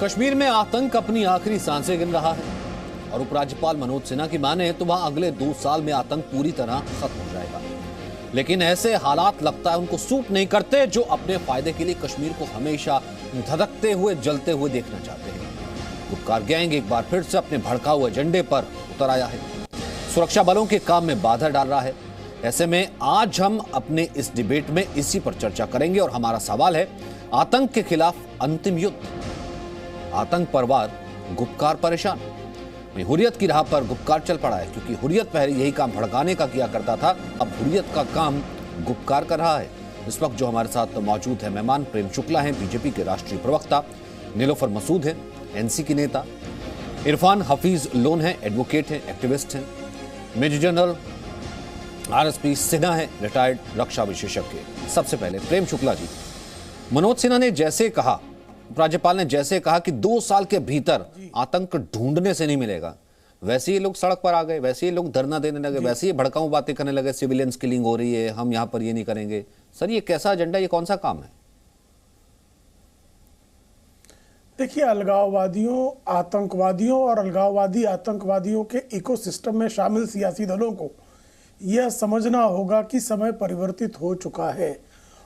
कश्मीर में आतंक अपनी आखिरी सांसें गिन रहा है और उपराज्यपाल मनोज सिन्हा की माने तो वहां अगले 2 साल में आतंक पूरी तरह खत्म हो जाएगा। लेकिन ऐसे हालात लगता है उनको सूट नहीं करते जो अपने फायदे के लिए कश्मीर को हमेशा धधकते हुए जलते हुए देखना चाहते हैं। गुपकार गैंग एक बार फिर से अपने भड़काए हुए एजेंडे पर उतर आया है, सुरक्षा बलों के काम में बाधा डाल रहा है। ऐसे में आज हम अपने इस डिबेट में इसी पर चर्चा करेंगे और हमारा सवाल है, आतंक के खिलाफ अंतिम युद्ध। आतंक परवार, गुपकार परेशान। हुर्रियत की राह पर गुपकार चल पड़ा है, क्योंकि हुर्रियत पहले यही काम भड़काने का किया करता था, अब हुर्रियत का काम गुपकार कर रहा है। इस वक्त जो हमारे साथ मौजूद है मेहमान, प्रेम शुक्ला हैं, बीजेपी के राष्ट्रीय प्रवक्ता, नीलोफर मसूद हैं, एनसी की नेता, इरफान हफीज लोन हैं, एडवोकेट हैं, एक्टिविस्ट हैं, मेजर जनरल आरएसपी सिन्हा है, रिटायर्ड रक्षा विशेषज्ञ। सबसे पहले प्रेम शुक्ला जी, मनोज सिन्हा ने जैसे कहा, राज्यपाल ने जैसे कहा कि 2 साल के भीतर आतंक ढूंढने से नहीं मिलेगा, वैसे ही लोग सड़क पर आ गए, वैसे ही लोग धरना देने लगे, वैसे ही भड़काऊ बातें करने लगे, सिविलियंस किलिंग हो रही है, हम यहां पर ये नहीं करेंगे। सर ये कैसा एजेंडा, ये कौन सा काम है? देखिए, अलगाववादियों, आतंकवादियों और अलगाववादी आतंकवादियों के इकोसिस्टम में शामिल सियासी दलों को यह समझना होगा कि समय परिवर्तित हो चुका है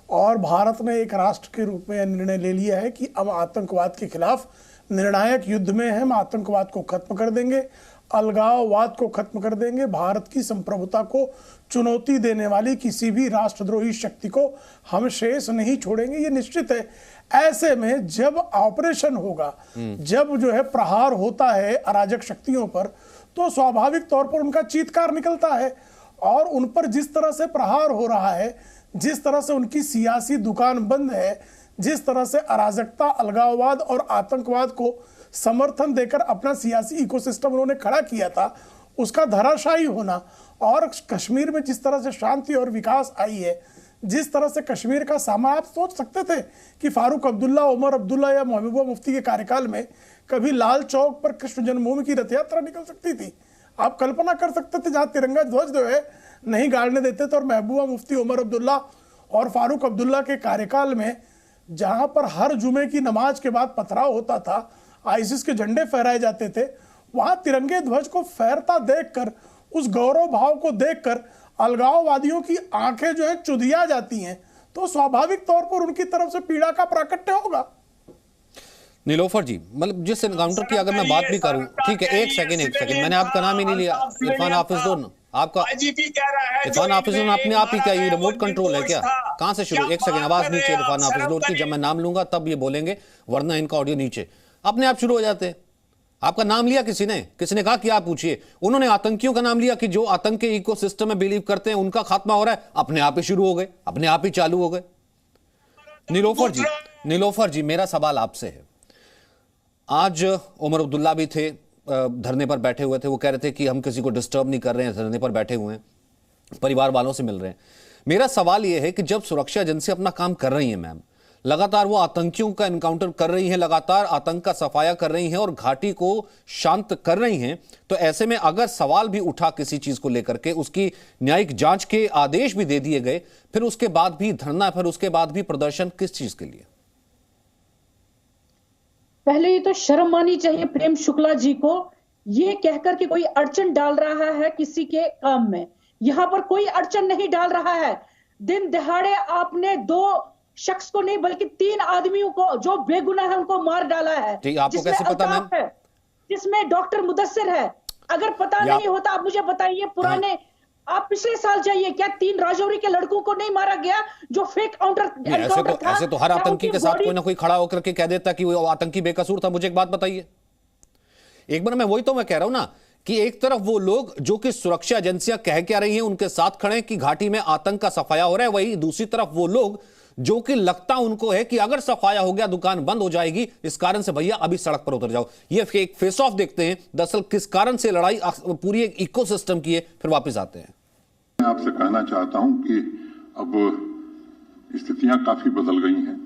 और भारत ने एक राष्ट्र के रूप में यह निर्णय ले लिया है कि अब आतंकवाद के खिलाफ निर्णायक युद्ध में हम आतंकवाद को खत्म कर देंगे, अलगाववाद को खत्म कर देंगे, भारत की संप्रभुता को चुनौती देने वाली किसी भी राष्ट्रद्रोही शक्ति को हम शेष नहीं छोड़ेंगे, ये निश्चित है। ऐसे में जब ऑपरेशन होगा, जब जो है प्रहार होता है अराजक शक्तियों पर, तो स्वाभाविक तौर पर उनका चीत्कार निकलता है और उन पर जिस तरह से प्रहार हो रहा है, जिस तरह से उनकी सियासी दुकान बंद है, जिस तरह से अराजकता, अलगाववाद और आतंकवाद को समर्थन देकर अपना सियासी इकोसिस्टम उन्होंने खड़ा किया था, उसका धराशायी होना और कश्मीर में जिस तरह से शांति और विकास आई है, जिस तरह से कश्मीर का सामा, आप सोच सकते थे कि फारूक अब्दुल्ला, उमर अब्दुल्ला या महबूबा मुफ्ती के कार्यकाल में कभी लाल चौक पर कृष्ण जन्मभूमि की रथ यात्रा निकल सकती थी? आप कल्पना कर सकते थे जहां तिरंगा ध्वज जो है नहीं गाड़ने देते थे और महबूबा मुफ्ती, उमर अब्दुल्ला और फारूक अब्दुल्ला के कार्यकाल में जहां पर हर जुमे की नमाज के बाद पथराव होता था, आईसिस के झंडे फहराए जाते थे, वहां तिरंगे ध्वज को फहरता देखकर, उस गौरव भाव को देखकर अलगाववादियों की आंखें जो है चुदिया जाती हैं, तो स्वाभाविक तौर पर उनकी तरफ से पीड़ा का प्राकट्य होगा। नीलोफर जी, मतलब जिस एनकाउंटर की अगर मैं बात भी करूं, ठीक है, एक सेकंड, मैंने आपका नाम ही नहीं लिया। इरफान हाफिज लोन, आपका इरफान हाफिज लोन अपने आप ही क्या ये रिमोट कंट्रोल है क्या? कहां से शुरू? एक सेकंड, आवाज नीचे इरफान हाफिज लोन की, जब मैं नाम लूंगा तब ये बोलेंगे, वरना इनका ऑडियो नीचे अपने आप शुरू हो जाते हैं। आपका नाम लिया किसी ने कहा कि आप पूछिए। उन्होंने आतंकियों का नाम लिया कि जो आतंक के इकोसिस्टम में बिलीव करते हैं उनका खात्मा हो रहा है, अपने आप ही शुरू हो गए, अपने आप ही चालू हो गए। नीलोफर जी, मेरा सवाल आपसे है, आज उमर अब्दुल्ला भी थे, धरने पर बैठे हुए थे, वो कह रहे थे कि हम किसी को डिस्टर्ब नहीं कर रहे हैं, धरने पर बैठे हुए हैं, परिवार वालों से मिल रहे हैं। मेरा सवाल यह है कि जब सुरक्षा एजेंसी अपना काम कर रही है मैम, लगातार वो आतंकियों का एनकाउंटर कर रही हैं, लगातार आतंक का सफाया कर रही हैं और घाटी को शांत कर रही हैं, तो ऐसे में अगर सवाल भी उठा किसी चीज को लेकर के, उसकी न्यायिक जांच के आदेश भी दे दिए गए, फिर उसके बाद भी धरना, फिर उसके बाद भी प्रदर्शन, किस चीज के लिए? पहले ये तो शर्म मानी चाहिए प्रेम शुक्ला जी को, ये कहकर कि कोई अड़चन डाल रहा है किसी के काम में। यहां पर कोई अड़चन नहीं डाल रहा है। दिन दहाड़े आपने 2 शख्स को नहीं बल्कि 3 आदमियों को जो बेगुनाह है उनको मार डाला है। आपको कैसे पता मैम? जिसमें डॉक्टर मुदस्सिर है। अगर पता नहीं होता आप मुझे बताइए, पुराने आप पिछले साल जाइए, क्या 3 राजौरी के लड़कों को नहीं मारा गया जो फेक एनकाउंटर था? ऐसे तो हर आतंकी के साथ कोई ना कोई खड़ा होकर के कह देता कि वो आतंकी बेकसूर था। मुझे एक बात बताइए, एक बार मैं कह रहा हूं ना कि एक तरफ वो लोग जो कि सुरक्षा एजेंसियां कह क्या रही हैं उनके साथ खड़े कि घाटी में आतंक का सफाया हो रहा है, वही दूसरी तरफ वो लोग जो कि लगता उनको है कि अगर सफाया हो गया दुकान बंद हो जाएगी, इस कारण से भैया अभी सड़क पर उतर जाओ। ये एक फेस ऑफ देखते हैं दरअसल किस कारण से लड़ाई पूरी एक इकोसिस्टम की है, फिर वापस आते हैं। मैं आपसे कहना चाहता हूं कि अब स्थितियां काफी बदल गई हैं।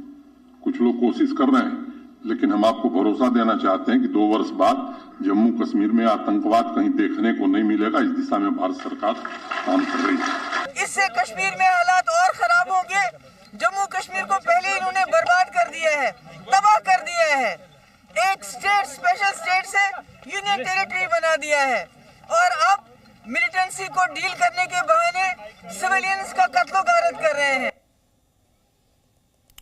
कुछ लोग कोशिश कर रहे हैं, लेकिन हम आपको भरोसा देना चाहते हैं कि 2 वर्ष बाद जम्मू कश्मीर में आतंकवाद कहीं देखने को नहीं मिलेगा। इस दिशा में भारत सरकार काम कर रही है। इससे कश्मीर में हालात और खराब होंगे। जम्मू कश्मीर को पहले इन्होंने बर्बाद कर दिया है, तबाह कर दिया है। एक स्टेट स्पेशल स्टेट से यूनियन टेरिटरी बना दिया है और अब मिलिटेंसी को डील करने के बहाने सिविलियंस का कत्लो गारत कर रहे हैं।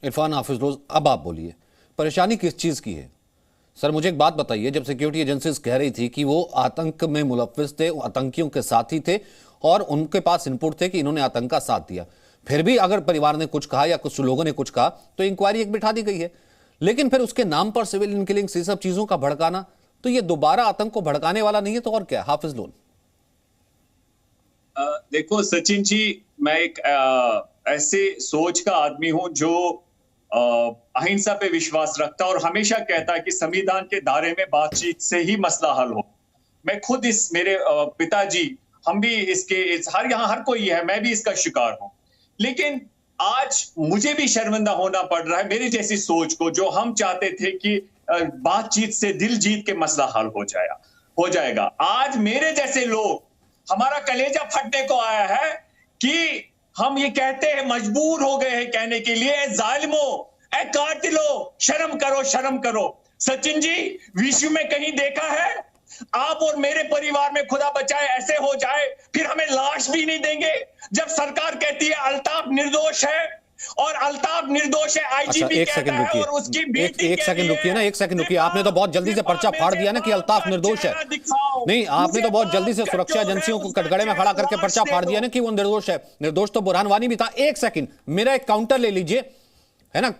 इरफान हाफिज रोज, अब आप बोलिए, परेशानी किस चीज की है? सर मुझे एक बात बताइए, जब सिक्योरिटी एजेंसीज कह रही थी कि वो आतंक में मुलव्विस थे, आतंकियों के साथी थे और उनके पास इनपुट थे कि इन्होंने आतंक का साथ दिया, फिर भी अगर परिवार ने कुछ कहा या कुछ लोगों ने कुछ कहा तो इंक्वायरी एक बिठा दी गई है, लेकिन फिर उसके नाम पर सिविलियन किलिंग्स, ये सब चीजों का भड़काना, तो ये दोबारा आतंक को भड़काने वाला नहीं है तो और क्या? हाफिज लोन। देखो सचिन जी, मैं एक ऐसे सोच का आदमी हूं जो अहिंसा पे विश्वास रखता और हमेशा कहता है कि संविधान के दायरे में बातचीत से ही मसला हल हो। मैं खुद मेरे पिताजी, हम भी हर कोई है, मैं भी इसका शिकार हूं। लेकिन आज मुझे भी शर्मिंदा होना पड़ रहा है मेरी जैसी सोच को, जो हम चाहते थे कि बातचीत से दिल जीत के मसला हल हो जाएगा। आज मेरे जैसे लोग, हमारा कलेजा फटने को आया है कि हम ये कहते हैं, मजबूर हो गए हैं कहने के लिए, जालिमों, ए कातिलों, शर्म करो, शर्म करो। सचिन जी, विश्व में कहीं देखा है आप और मेरे परिवार में खुदा बचाए ऐसे हो जाए, फिर हमें लाश भी नहीं देंगे? जब सरकार कहती है अल्ताफ निर्दोष है और अल्ताफ निर्दोष है, आईजीपी कहता है और उसकी बेटी एक सेकंड रुकिए ना, एक सेकंड रुकिए। आपने तो बहुत जल्दी से पर्चा फाड़ दिया ना कि अल्ताफ निर्दोष है। नहीं, आपने तो बहुत जल्दी से सुरक्षा एजेंसियों को कटघरे में खड़ा करके पर्चा फाड़ दिया ना कि वो निर्दोष है। निर्दोष तो बुरहान वानी भी था। एक सेकंड, मेरा एक काउंटर ले लीजिए, है ना?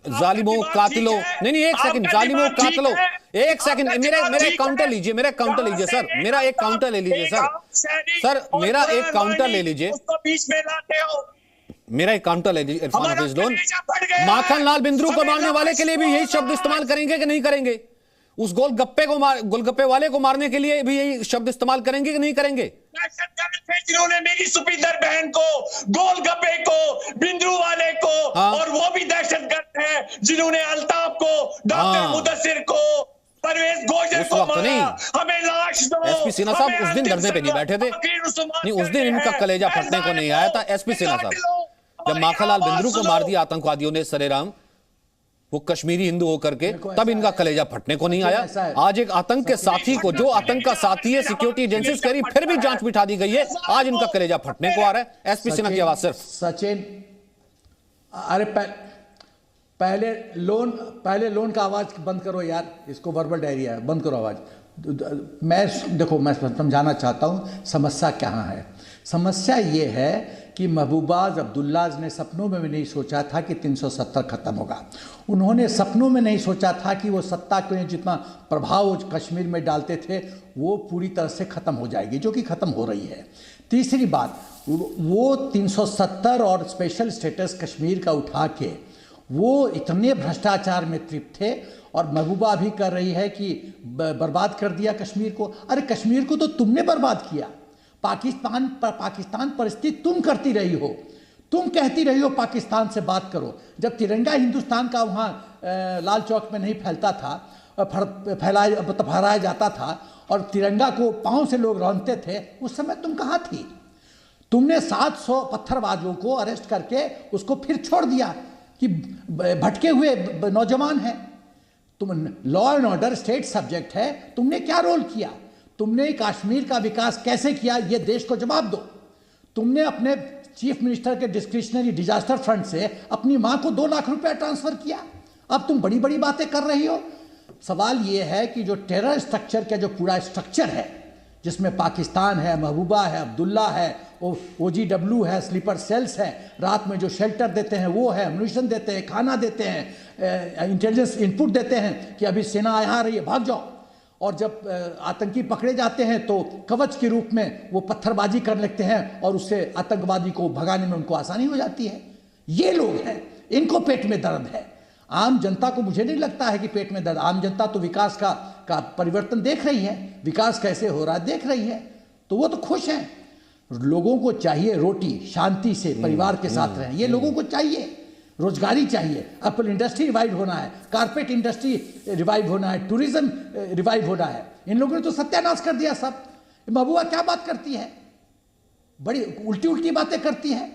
जालिमों, कातिलों, नहीं एक सेकंड, जालिमों, कातिलों, एक सेकंड, मेरा एक काउंटर लीजिए, मेरा एक काउंटर लीजिए सर, मेरा एक काउंटर ले लीजिए सर, मेरा एक काउंटर ले लीजिए, मेरा एक काउंटर ले लीजिए। इरफान हाफिज लोन, माखन लाल बिंद्रू को मारने वाले के लिए भी यही शब्द इस्तेमाल करेंगे कि नहीं करेंगे? उस गोलगप्पे वाले को मारने के लिए भी यही शब्द इस्तेमाल करेंगे कि नहीं करेंगे? जिन्होंने मेरी सुपीदर बहन को, गोलगप्पे को, बिंद्रू वाले को, और वो भी दहशतगर्द है जिन्होंने अल्ताफ को, डॉक्टर मुदस्सिर को, परवेज गोजर को मारा। हमें लाश दो। एसपी सिन्हा साहब उस दिन धरने पे नहीं बैठे थे, नहीं उस दिन इनका कलेजा फटने को नहीं आया था। एसपी सिन्हा साहब, जब माखनलाल बिंद्रू को मार दिया आतंकवादियों ने सरेराम, वो कश्मीरी हिंदू होकर के, तब इनका कलेजा फटने को नहीं आया। आज एक आतंक के साथी को, जो आतंक का साथी है, सिक्योरिटी एजेंसीज कह रही फिर भी जांच बिठा दी गई है, आज इनका कलेजा फटने को आ रहा है। एसपी सिन्हा की आवाज सिर्फ। सचिन, अरे पहले लोन का आवाज बंद करो यार, इसको वर्बल डायरिया है, बंद करो आवाज। मैं समझाना चाहता हूं समस्या कहां है। समस्या ये है कि महबूबाज अब्दुल्ला ने सपनों में भी नहीं सोचा था कि 370 खत्म होगा। उन्होंने सपनों में नहीं सोचा था कि वो सत्ता को जितना प्रभाव कश्मीर में डालते थे वो पूरी तरह से ख़त्म हो जाएगी, जो कि ख़त्म हो रही है। तीसरी बात, वो 370 और स्पेशल स्टेटस कश्मीर का उठा के वो इतने भ्रष्टाचार में तृप्त थे, और महबूबा भी कर रही है कि बर्बाद कर दिया कश्मीर को। अरे कश्मीर को तो तुमने बर्बाद किया। पाकिस्तान परिस्थिति तुम करती रही हो, तुम कहती रही हो पाकिस्तान से बात करो। जब तिरंगा हिंदुस्तान का वहाँ लाल चौक में नहीं फैलता था, फहराया जाता था और तिरंगा को पाँव से लोग रौंदते थे, उस समय तुम कहाँ थी? तुमने 700 पत्थरबाजों को अरेस्ट करके उसको फिर छोड़ दिया कि भटके हुए नौजवान हैं। तुम law and order state subject है, तुमने क्या रोल किया? तुमने कश्मीर का विकास कैसे किया, ये देश को जवाब दो। तुमने अपने चीफ मिनिस्टर के डिस्क्रिशनरी डिजास्टर फंड से अपनी मां को 2 लाख रुपया ट्रांसफर किया। अब तुम बड़ी बड़ी बातें कर रही हो। सवाल ये है कि जो टेरर स्ट्रक्चर का जो पूरा स्ट्रक्चर है, जिसमें पाकिस्तान है, महबूबा है, अब्दुल्ला है, OGW है, स्लीपर सेल्स है, रात में जो शेल्टर देते हैं वो है, म्यूनिशन देते हैं, खाना देते हैं, इंटेलिजेंस इनपुट देते हैं कि अभी सेना यहाँ आ रही है, भाग जाओ। और जब आतंकी पकड़े जाते हैं तो कवच के रूप में वो पत्थरबाजी कर लेते हैं और उससे आतंकवादी को भगाने में उनको आसानी हो जाती है। ये लोग हैं, इनको पेट में दर्द है। आम जनता को मुझे नहीं लगता है कि पेट में दर्द। आम जनता तो विकास का परिवर्तन देख रही है, विकास कैसे हो रहा है देख रही है, तो वो तो खुश हैं। लोगों को चाहिए रोटी, शांति से परिवार के साथ रहें, ये लोगों को चाहिए। रोजगारी चाहिए, एप्पल इंडस्ट्री रिवाइव होना है, कारपेट इंडस्ट्री रिवाइव होना है, टूरिज्म रिवाइव होना है। इन लोगों ने तो सत्यानाश कर दिया सब। महबूबा क्या बात करती है, बड़ी उल्टी उल्टी बातें करती है।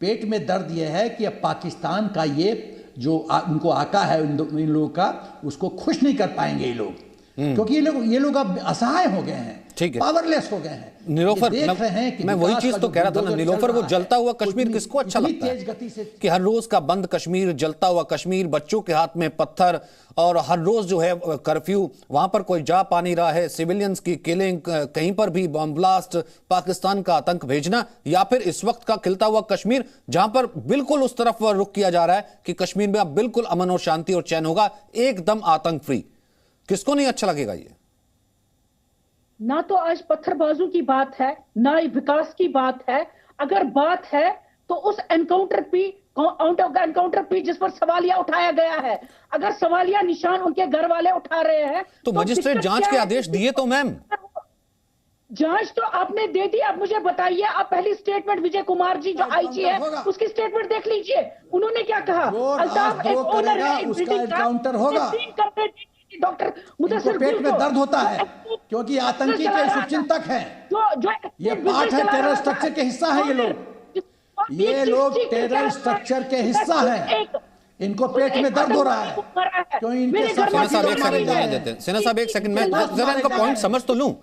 पेट में दर्द यह है कि अब पाकिस्तान का ये जो उनको आका है इन लोगों का, उसको खुश नहीं कर पाएंगे ये लोग, क्योंकि ये लोग अब असहाय हो गए हैं, ठीक है, पावरलेस हो गए हैं। नीलोफर, देख रहे हैं कि मैं वही चीज तो कह रहा था ना नीलोफर, वो जलता हुआ कश्मीर किसको अच्छा लगता है? तेज गति से कि हर रोज का बंद कश्मीर, जलता हुआ कश्मीर, बच्चों के हाथ में पत्थर, और हर रोज जो है कर्फ्यू, वहां पर कोई जा पा नहीं रहा है, सिविलियंस की किलिंग, कहीं पर भी बम ब्लास्ट, पाकिस्तान का आतंक भेजना, या फिर इस वक्त का खिलता हुआ कश्मीर जहां पर बिल्कुल उस तरफ रुख किया जा रहा है कि कश्मीर में अब बिल्कुल अमन और शांति और चैन होगा, एकदम आतंक फ्री। किसको नहीं अच्छा लगेगा ये? ना तो आज पत्थरबाजों की बात है, ना ही विकास की बात है। अगर बात है तो उस एनकाउंटर पे जिस पर सवालिया उठाया गया है, अगर सवालिया निशान उनके घर वाले उठा रहे हैं तो मजिस्ट्रेट जांच के आदेश दिए तो मैम, जांच तो आपने दे दी। आप मुझे बताइए, आप पहली स्टेटमेंट विजय कुमार जी जो आईजी है उसकी स्टेटमेंट देख लीजिए, उन्होंने क्या कहा। अल्ताफ एक ओनर है, एक बिल्डिंग का, एनकाउंटर होगा। डॉक्टर मुदस्सिर पेट में दर्द होता है क्योंकि आतंकी के शुभचिंतक हैं, ये पार्ट है टेरर स्ट्रक्चर के हिस्सा है। ये लोग टेरर स्ट्रक्चर के हिस्सा हैं, इनको पेट में दर्द हो रहा है क्यों इनके सेना साहब एक सेकंड जाने देते हैं, सेना साहब एक सेकंड, मैं जरा इनका पॉइंट समझ तो लूं।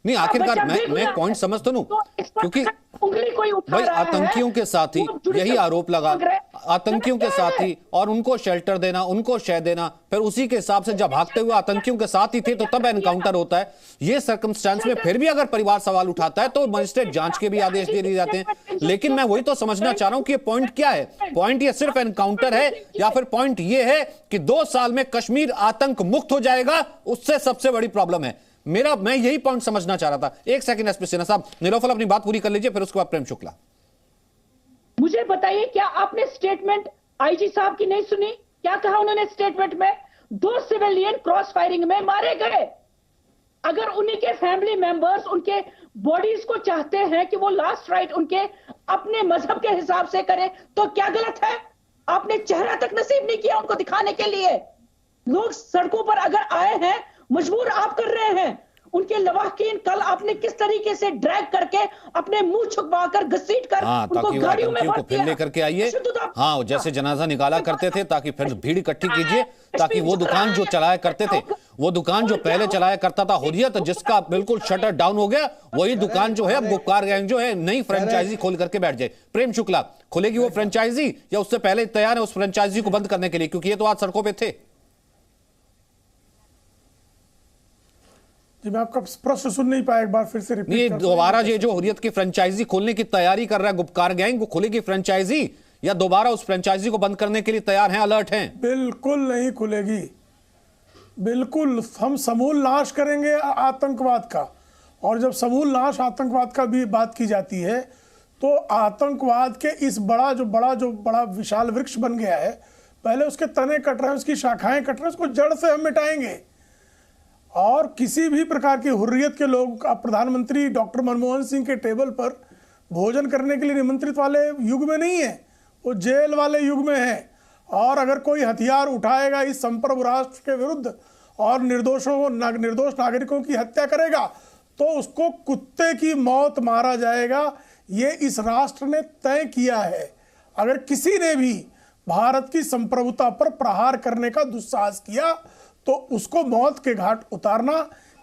नहीं, आखिरकार मैं पॉइंट समझ तो लूं, क्योंकि भाई आतंकियों के साथ ही यही आरोप लगा, आतंकियों के साथ ही, और उनको शेल्टर देना, उनको शय देना, फिर उसी के हिसाब से जब भागते हुए आतंकियों के साथ ही थे तो तब एनकाउंटर होता है। ये सर्कमस्टेंस में फिर भी अगर परिवार सवाल उठाता है तो मजिस्ट्रेट जांच के भी आदेश दे दिए जाते हैं। लेकिन मैं वही तो समझना चाह रहा हूं कि ये पॉइंट क्या है? पॉइंट ये सिर्फ एनकाउंटर है या फिर पॉइंट ये है कि 2 साल में कश्मीर आतंक मुक्त हो जाएगा? उससे सबसे बड़ी प्रॉब्लम है मैं यही पॉइंट समझना चाह रहा था। एक सेकंड एसपी सिन्हा साहब, निलोफर अपनी बात पूरी कर लीजिए, फिर उसके बाद प्रेम शुक्ला। मुझे बताइए, क्या आपने स्टेटमेंट आईजी साहब की नहीं सुनी? क्या कहा उन्होंने स्टेटमेंट में? 2 सिविलियन क्रॉस फायरिंग में मारे गए। अगर उन्हीं के फैमिली मेंबर्स उनके बॉडीज को चाहते हैं कि वो लास्ट राइट उनके अपने मजहब के हिसाब से करें तो क्या गलत है? आपने चेहरा तक नसीब नहीं किया उनको दिखाने के लिए। लोग सड़कों पर अगर आए हैं, मजबूर आप कर रहे हैं। उनके लवाहकीन कल आपने किस तरीके से ड्रैग करके अपने मुंह छुपाकर घसीट कर उनको गाड़ियों में भर दिया। लेकर के आइए, हाँ, जैसे जनाजा निकाला करते थे ताकि फिर भीड़ इकट्ठी कीजिए, ताकि वो दुकान जो चलाया करते थे, वो दुकान जो पहले चलाया करता था हुर्रियत, जिसका बिल्कुल शटर डाउन हो गया, वही दुकान जो है अब गुप्कार गैंग जो है नई फ्रेंचाइजी खोल करके बैठ जाए। प्रेम शुक्ला, खुलेगी वो फ्रेंचाइजी या उससे पहले तैयार है उस फ्रेंचाइजी को बंद करने के लिए? क्योंकि ये तो आज सड़कों पर थे। मैं आपका प्रश्न सुन नहीं पाया, एक बार फिर से रिपीट ये दोबारा ये जो हुर्रियत की फ्रेंचाइजी खोलने की तैयारी कर रहा है गुप्कार गैंग, वो खुलेगी फ्रेंचाइजी या दोबारा उस फ्रेंचाइजी को बंद करने के लिए तैयार हैं, अलर्ट हैं? बिल्कुल नहीं खुलेगी, बिल्कुल। हम समूल नाश करेंगे आतंकवाद का, और जब समूल नाश आतंकवाद का भी बात की जाती है तो आतंकवाद के इस बड़ा विशाल वृक्ष बन गया है, पहले उसके तने कट रहे हैं, उसकी शाखाएं कट रहे हैं, उसको जड़ से हम मिटाएंगे। और किसी भी प्रकार की हुर्रियत के लोग प्रधानमंत्री डॉक्टर मनमोहन सिंह के टेबल पर भोजन करने के लिए निमंत्रित वाले युग में नहीं है, वो जेल वाले युग में है। और अगर कोई हथियार उठाएगा इस संप्रभु राष्ट्र के विरुद्ध और निर्दोष नागरिकों की हत्या करेगा तो उसको कुत्ते की मौत मारा जाएगा। ये इस राष्ट्र ने तय किया है। अगर किसी ने भी भारत की संप्रभुता पर प्रहार करने का दुस्साहस किया तो उसको मौत के घाट उतारना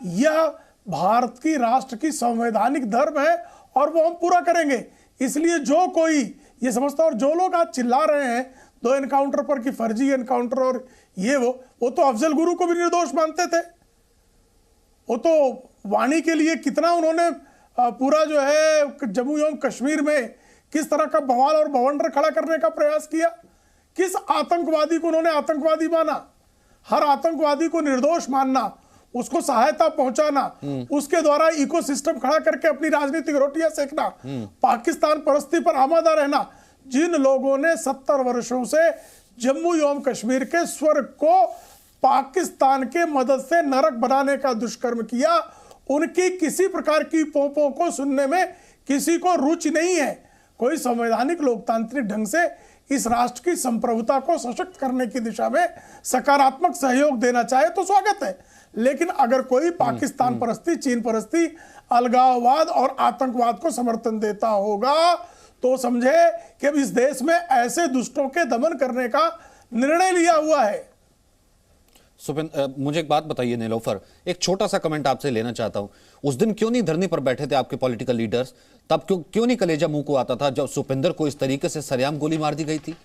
यह भारत की राष्ट्र की संवैधानिक धर्म है और वो हम पूरा करेंगे। इसलिए जो कोई ये समझता, और जो लोग आज चिल्ला रहे हैं 2 एनकाउंटर पर कि फर्जी एनकाउंटर और ये वो तो अफजल गुरु को भी निर्दोष मानते थे। वो तो वाणी के लिए कितना उन्होंने पूरा जो है जम्मू एवं कश्मीर में किस तरह का बवाल और बवंडर खड़ा करने का प्रयास किया। किस आतंकवादी को उन्होंने आतंकवादी माना? हर आतंकवादी को निर्दोष मानना, उसको सहायता पहुंचाना, उसके द्वारा इकोसिस्टम खड़ा करके अपनी राजनीतिक रोटियां सेकना, पाकिस्तान परस्ती पर आमादा रहना। जिन लोगों ने 70 वर्षों से जम्मू एवं कश्मीर के स्वर्ग को पाकिस्तान के मदद से नरक बनाने का दुष्कर्म किया, उनकी किसी प्रकार की पोपों को सुनने में किसी को रुचि नहीं है। कोई संवैधानिक लोकतांत्रिक ढंग से इस राष्ट्र की संप्रभुता को सशक्त करने की दिशा में सकारात्मक सहयोग देना चाहे तो स्वागत है। लेकिन अगर कोई पाकिस्तान परस्ती, चीन परस्ती, अलगाववाद और आतंकवाद को समर्थन देता होगा तो समझे कि अब इस देश में ऐसे दुष्टों के दमन करने का निर्णय लिया हुआ है। मुझे एक बात बताइए नीलोफर, एक छोटा सा कमेंट आपसे लेना चाहता हूं। उस दिन क्यों नहीं धरने पर बैठे थे आपके पॉलिटिकल लीडर्स? तब क्यों नहीं कलेजा मुंह को आता था जब सुपेंद्र को इस तरीके से सरेआम गोली मार दी गई थी,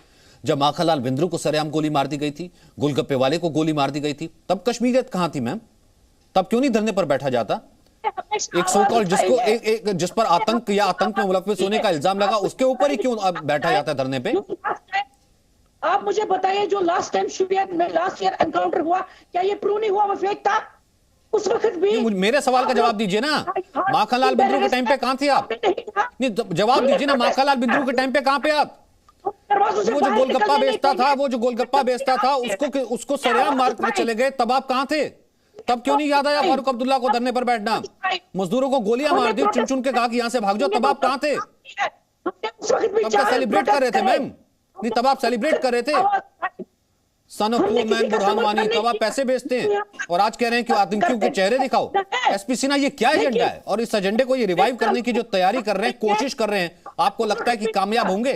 जब माखनलाल बिंद्रू को सरेआम गोली मार दी गई थी, गोलगप्पे वाले को गोली मार दी गई थी? तब कश्मीरियत कहां थी मैम? तब क्यों नहीं धरने पर बैठा जाता? एक सो कॉल जिसको जिस पर आतंक या आतंक में मुलव्विस होने का इल्जाम लगा, उसके ऊपर ही क्यों बैठा जाता है धरने पे? आप मुझे बताइए, जो लास्ट टाइम शुपियन में लास्ट ईयर एनकाउंटर हुआ, क्या ये प्रूव नहीं हुआ वो फेक था? उस वक्त भी मेरे सवाल का जवाब दीजिए ना। माखनलाल बिंद्रू के टाइम पे कहां थे आप? नहीं, जवाब दीजिए ना, माखनलाल बिंद्रू के टाइम पे कहां पे आप? वो जो गोलगप्पा बेचता था, वो जो गोलगप्पा बेचता था, उसको सरेआम मार कर चले गए, तब आप कहां थे? तब क्यों नहीं याद आया फारूक अब्दुल्ला को धरने पर बैठना? मजदूरों को गोलियां मार दी, चुन चुन के कहा कि यहां से भाग जाओ, तब आप कहां थे? तब क्या सेलिब्रेट कर रहे थे मैम? नहीं, तब आप सेलिब्रेट कर रहे थे। Son of poor man Burhan Wani, तब आप पैसे बेचते हैं और आज कह रहे हैं कि आतंकियों के चेहरे दिखाओ। एसपी सिन्हा, ये क्या एजेंडा है? और इस एजेंडे को ये रिवाइव करने की जो तैयारी कर रहे हैं, कोशिश कर रहे हैं, आपको लगता है कि कामयाब होंगे?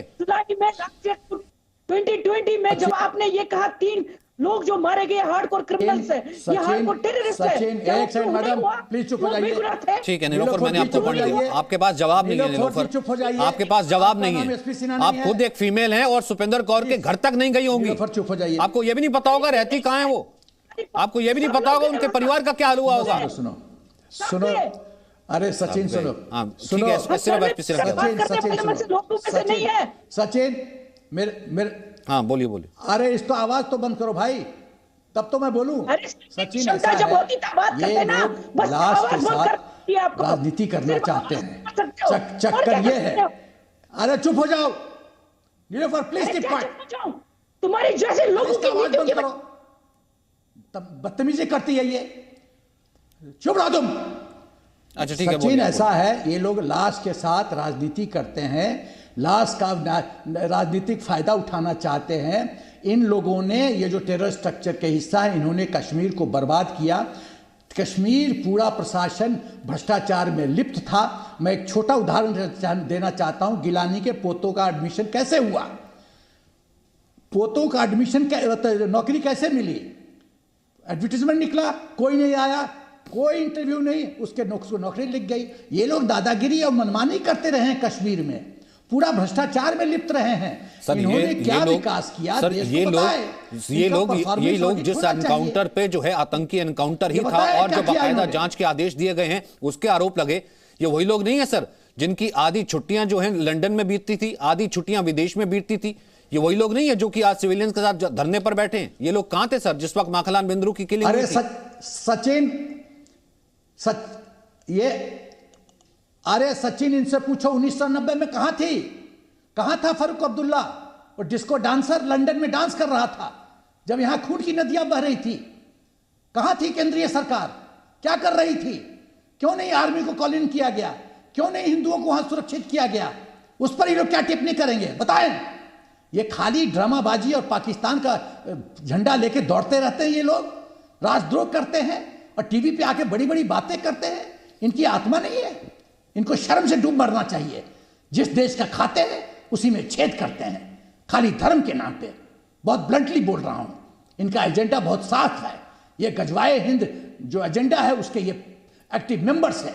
2020 में जब आपने ये कहा 3 लोग जो मारे गए हार्डकोर क्रिमिनल्स है, ये हार्डकोर टेररिस्ट है। सचिन, एक सेकंड मैडम, प्लीज चुप हो जाइए। ठीक है नीलोफर, मैंने आपको पॉइंट दिया, आपके पास जवाब नहीं है नीलोफर, आपके पास जवाब नहीं है। आप खुद एक फीमेल हैं और सुपेंद्र कौर के घर तक नहीं गई होंगी। चुप हो जाइए। आपको ये भी नहीं पता होगा रहती कहाँ है वो, आपको ये भी नहीं पता होगा उनके परिवार का क्या हाल हुआ होगा। सुनो, अरे सचिन सुनो, सचिन मेरे हाँ बोलिए। अरे इस तो आवाज तो बंद करो भाई, तब तो मैं बोलूं। सचिन, ऐसा है, ये लोग लाश के साथ राजनीति करना चाहते हैं। चक्कर ये है। अरे चुप हो जाओ नीलोफर, प्लीज कीप क्वाइट। तुम्हारी जैसे लोगों की आवाज बंद करो, तब बदतमीजी करती है ये। चुप रहो तुम। अच्छा ठीक है। सचिन, ऐसा है, ये लोग लाश के साथ राजनीति करते हैं, लाश का राजनीतिक फायदा उठाना चाहते हैं। इन लोगों ने, ये जो टेरर स्ट्रक्चर के हिस्सा है, इन्होंने कश्मीर को बर्बाद किया। कश्मीर पूरा प्रशासन भ्रष्टाचार में लिप्त था। मैं एक छोटा उदाहरण देना चाहता हूं। गिलानी के पोतों का एडमिशन कैसे हुआ? पोतों का एडमिशन, नौकरी कैसे मिली? एडवर्टीजमेंट निकला, कोई नहीं आया, कोई इंटरव्यू नहीं, उसके नौकरी लिख गई। ये लोग दादागिरी और मनमानी करते रहे हैं कश्मीर में, पूरा भ्रष्टाचार में लिप्त रहे हैं। सर, इन्होंने क्या विकास किया? सर, ये लोग जिस एनकाउंटर पे जो है आतंकी एनकाउंटर ही था और जो बाकायदा जांच के आदेश दिए गए हैं उसके आरोप लगे, ये वही लोग नहीं है सर जिनकी आधी छुट्टियां जो है लंदन में बीतती थी, आधी छुट्टियां विदेश में बीतती थी? ये वही लोग नहीं है जो कि आज सिविलियंस के साथ धरने पर बैठे हैं। ये लोग कहां थे सर जिस वक्त माखनलाल बिंद्रू की किलिंग हुई थी? अरे सचिन, इनसे पूछो 1990 में कहां थी? कहां था फारूक अब्दुल्ला? और डिस्को डांसर लंदन में डांस कर रहा था जब यहां खून की नदियां बह रही थी। कहां थी केंद्रीय सरकार? क्या कर रही थी? क्यों नहीं आर्मी को कॉल इन किया गया? क्यों नहीं हिंदुओं को वहां सुरक्षित किया गया? उस पर ये लोग क्या टिप्पणी करेंगे बताएं? ये खाली ड्रामाबाजी और पाकिस्तान का झंडा लेके दौड़ते रहते हैं। ये लोग राजद्रोह करते हैं और टीवी पे आके बड़ी बड़ी बातें करते हैं। इनकी आत्मा नहीं है, इनको शर्म से डूब मरना चाहिए। जिस देश का खाते हैं उसी में छेद करते हैं, खाली धर्म के नाम पे। बहुत ब्लंटली बोल रहा हूं, इनका एजेंडा बहुत साफ है। ये गजवाए हिंद जो एजेंडा है उसके ये एक्टिव मेंबर्स है।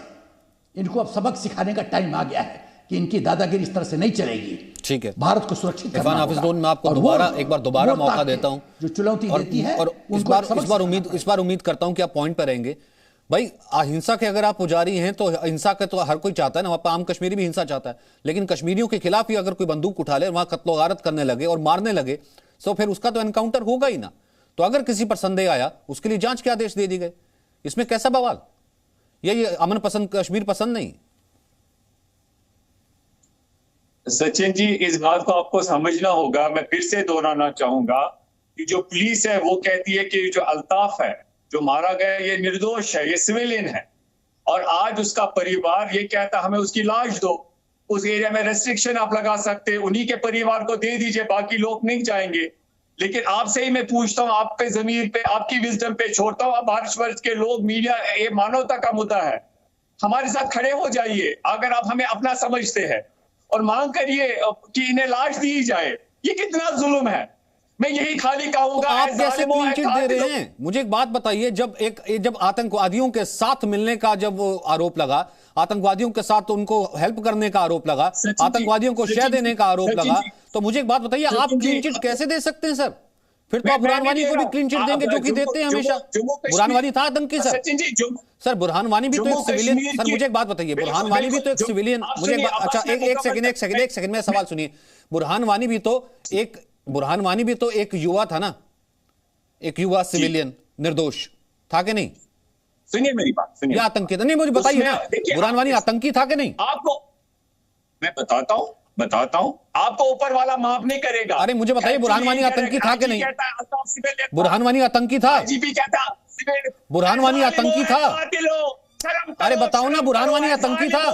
इनको अब सबक सिखाने का टाइम आ गया है कि इनकी दादागिरी इस तरह से नहीं चलेगी। ठीक है, भारत को सुरक्षित करना होगा। हाफिज मैं आपको एक बार दोबारा मौका देता हूं जो चुनौती देती है, और इस बार उम्मीद करता हूं कि आप पॉइंट पर रहेंगे। भाई, अहिंसा के अगर आप पुजारी हैं तो हिंसा का तो हर कोई चाहता है ना, आम कश्मीरी भी हिंसा चाहता है, लेकिन कश्मीरियों के खिलाफ ही अगर कोई बंदूक उठा ले, वहां कत्लो गारत करने लगे और मारने लगे, तो फिर उसका तो एनकाउंटर होगा ही ना। तो अगर किसी पर संदेह आया उसके लिए जांच के आदेश दे दी गए, इसमें कैसा बवाल? ये अमन पसंद कश्मीर पसंद नहीं? सचिन जी, इस बात को आपको समझना होगा। मैं फिर से दोहराना चाहूंगा कि जो पुलिस है वो कहती है कि जो अल्ताफ है जो मारा गया ये निर्दोष है, ये सिविलियन है, और आज उसका परिवार ये कहता हमें उसकी लाश दो। उस एरिया में रेस्ट्रिक्शन आप लगा सकते, उन्हीं के परिवार को दे दीजिए, बाकी लोग नहीं जाएंगे। लेकिन आपसे ही मैं पूछता हूं, आप पे जमीर पे, आपकी विजडम पे छोड़ता हूं। अब भारतवर्ष के लोग, मीडिया, ये मानवता का मुद्दा है, हमारे साथ खड़े हो जाइए अगर आप हमें अपना समझते हैं और मांग करिए कि इन्हें लाश दी जाए। ये कितना जुल्म है। मैं यही खाली कहूंगा, आप कैसे क्लीन चिट दे रहे हैं? मुझे एक बात बताइए, जब आतंकवादियों के साथ मिलने का जब आरोप लगा, आतंकवादियों के साथ उनको हेल्प करने का आरोप लगा, आतंकवादियों को शह देने का आरोप लगा, तो मुझे एक बात बताइए, आप क्लीन चिट कैसे दे सकते हैं सर? फिर तो आप बुरहान वानी को भी क्लीन चिट देंगे, जो कि देते हैं हमेशा। बुरहान वानी था आतंकी सर। सर बुरहान वानी भी तो एक सिविलियन, सर मुझे एक बात बताइए, बुरहान वानी भी तो एक सिविलियन, मुझे अच्छा एक सेकंड में सवाल सुनिए। बुरहान वानी भी तो एक युवा था ना, एक युवा सिविलियन निर्दोष था कि नहीं? सुनिए मेरी बात, सुनिए। आतंकी था नहीं, मुझे बताइए ना, बुरहान वानी आतंकी था कि नहीं? आपको मैं बताता हूं, आपको ऊपर वाला माफ नहीं करेगा। अरे मुझे बताइए, बुरहान वानी आतंकी था कि नहीं? बुरहान वानी आतंकी था? बुरहान वानी आतंकी था? अरे बताओ ना, बुरहान वानी आतंकी था?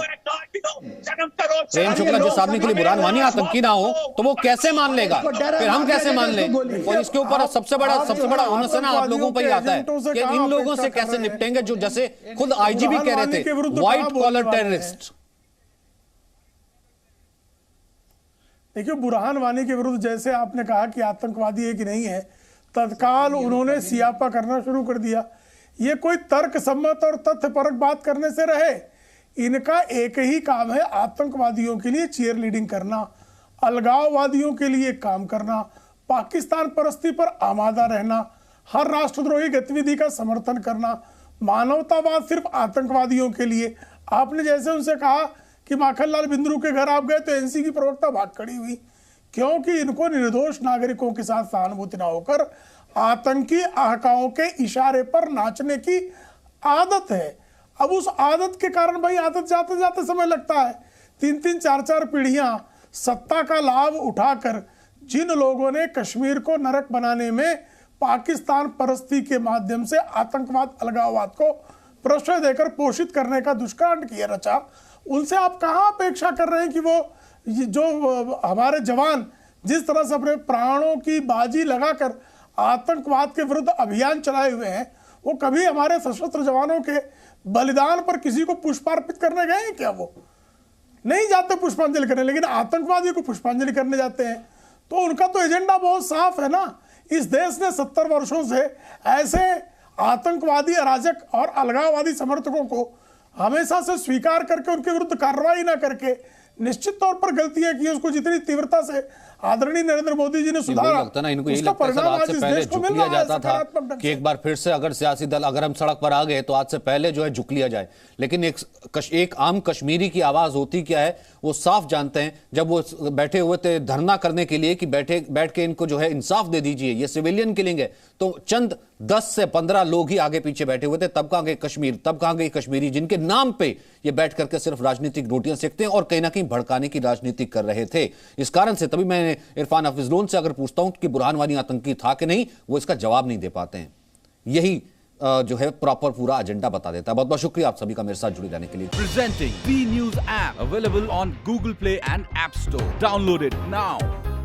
प्रेम शुक्ला जिस आदमी के लिए बुरहान वानी आतंकी ना हो, तो वो कैसे मान लेगा? फिर हम कैसे मान लें? और इसके ऊपर सबसे बड़ा होना से ना आप लोगों पर ही आता है कि इन लोगों से कैसे निपटेंगे, जो जैसे खुद आईजीपी कह रहे थे, व्हाइट कॉलर टेररिस्ट। देखिए, बुरहान वानी के विरुद्ध जैसे आपने कहा कि आतंकवादी है कि नहीं है, तत्काल उन्होंने सियापा करना शुरू कर दिया। ये कोई तर्क सम्मत और तथ्यपरक बात करने से रहे। इनका एक ही काम है, आतंकवादियों के लिए चीयर लीडिंग करना, अलगाववादियों के लिए काम करना, पाकिस्तान परस्ती पर आमादा रहना, हर राष्ट्रद्रोही गतिविधि का समर्थन करना, मानवतावाद सिर्फ आतंकवादियों के लिए। आपने जैसे उनसे कहा कि माखनलाल बिंद्रू के घर आप गए तो एनसी की प्रवक्ता भाग खड़ी हुई, क्योंकि इनको निर्दोष नागरिकों के साथ सहानुभूति ना होकर आतंकी आहकाओं के इशारे पर नाचने की आदत है। अब उस आदत के कारण भाई आदत जाते जाते समय लगता है। 3-3, 4-4 पीढ़ियां सत्ता का लाभ उठाकर जिन लोगों ने कश्मीर को नरक बनाने में पाकिस्तान परस्ती के माध्यम से आतंकवाद, अलगाववाद को प्रश्रय देकर पोषित करने का दुष्कांड किया रचा, उनसे आप कहाँ अपेक्षा कर रहे हैं कि वो जो हमारे जवान जिस तरह से अपने प्राणों की बाजी लगाकर आतंकवाद के विरुद्ध अभियान चलाए हुए हैं, वो कभी हमारे सशस्त्र जवानों के बलिदान पर किसी को पुष्पार्पित करने गए हैं क्या? वो नहीं जाते पुष्पांजलि करने, लेकिन आतंकवादी को पुष्पांजलि करने जाते हैं। तो उनका तो एजेंडा बहुत साफ है ना। इस देश ने 70 वर्षों से ऐसे आतंकवादी, अराजक और अलगाववादी समर्थकों को हमेशा से स्वीकार करके उनके विरुद्ध कार्रवाई ना करके निश्चित तौर पर गलतियां की, उसको जितनी तीव्रता से आदरणीय नरेंद्र मोदी जी ने सुधारा, लगता ना इनको यही लगता है आज से पहले झुक लिया जाता था कि एक बार फिर से अगर सियासी दल अगर हम सड़क पर आ गए तो आज से पहले जो है झुक लिया जाए। लेकिन एक आम कश्मीरी की आवाज होती क्या है वो साफ जानते हैं। जब वो बैठे हुए थे धरना करने के लिए कि बैठ के इनको जो है इंसाफ दे दीजिए, ये सिविलियन किलिंग है, तो चंद 10 से 15 लोग ही आगे पीछे बैठे हुए थे। तब कहां गए कश्मीर, तब कहां गए कश्मीरी जिनके नाम पे ये बैठ करके सिर्फ राजनीतिक रोटियां सेकते हैं और कहीं ना कहीं भड़काने की राजनीति कर रहे थे। इस कारण से तभी मैंने इरफान हफीज लोन से अगर पूछता हूं कि बुरहान वानी आतंकी था कि नहीं, वो इसका जवाब नहीं दे पाते हैं। यही जो है प्रॉपर पूरा एजेंडा बता देता है। बहुत बहुत शुक्रिया आप सभी का मेरे साथ जुड़े रहने के लिए। Presenting B News app available on Google Play and App Store. Download it now.